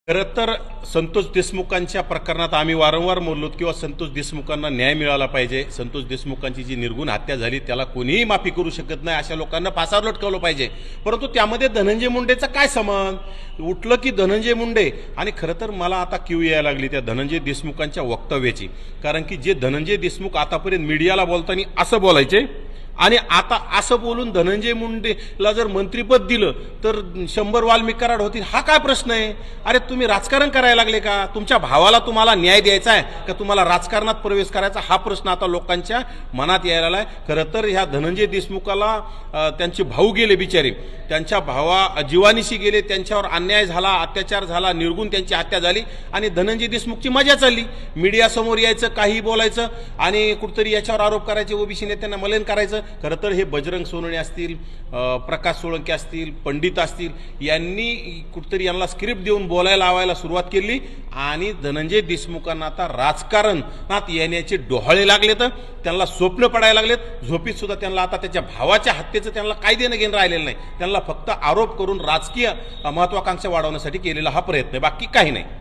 खरं तर संतोष देशमुखांच्या प्रकरणात आम्ही वारंवार बोललो किंवा संतोष देशमुखांना न्याय मिळाला पाहिजे. संतोष देशमुखांची जी निर्गुण हत्या झाली त्याला कोणीही माफी करू शकत नाही. अशा लोकांना फासावर लटकवलं पाहिजे. परंतु त्यामध्ये धनंजय मुंडेचा काय संबंध? उठलं की धनंजय मुंडे. आणि खरं तर मला आता क्यू यायला लागली त्या धनंजय देशमुखांच्या वक्तव्याची. कारण की जे धनंजय देशमुख आतापर्यंत मीडियाला बोलताना असं बोलायचे आणि आता असं बोलून धनंजय मुंडेला जर मंत्रिपद दिलं तर 100 वाल्मिक कराड होतील. हा काय प्रश्न आहे? अरे तुम्ही राजकारण करायला लागले का? तुमच्या भावाला तुम्हाला न्याय द्यायचा आहे का तुम्हाला राजकारणात प्रवेश करायचा? हा प्रश्न आता लोकांच्या मनात यायला आहे. खरं तर ह्या धनंजय देशमुखाला त्यांचे भाऊ गेले बिचारे, त्यांच्या भावा जीवानिशी गेले, त्यांच्यावर अन्याय झाला, अत्याचार झाला, निर्गुण त्यांची हत्या झाली आणि धनंजय देशमुखची मजा चालली. मीडियासमोर यायचं, काही बोलायचं आणि कुठतरी याच्यावर आरोप करायचे, ओबीसी नेत्यांना मलिन करायचं. खरं तर हे बजरंग सोनवणे असतील, प्रकाश सोळंके असतील, पंडित असतील, यांनी कुठतरी यांना स्क्रिप्ट देऊन बोलायला लावायला सुरुवात केली आणि धनंजय देशमुखांना आता राजकारणात येण्याचे डोहाळे लागले. तर त्यांना स्वप्न पडायला लागलेत. झोपीत सुद्धा त्यांना आता त्याच्या भावाच्या हत्येचं त्यांना काय देणं घेणं राहिलेलं नाही. त्यांना फक्त आरोप करून राजकीय महत्वाकांक्षा वाढवण्यासाठी केलेला हा प्रयत्न आहे, बाकी काही नाही.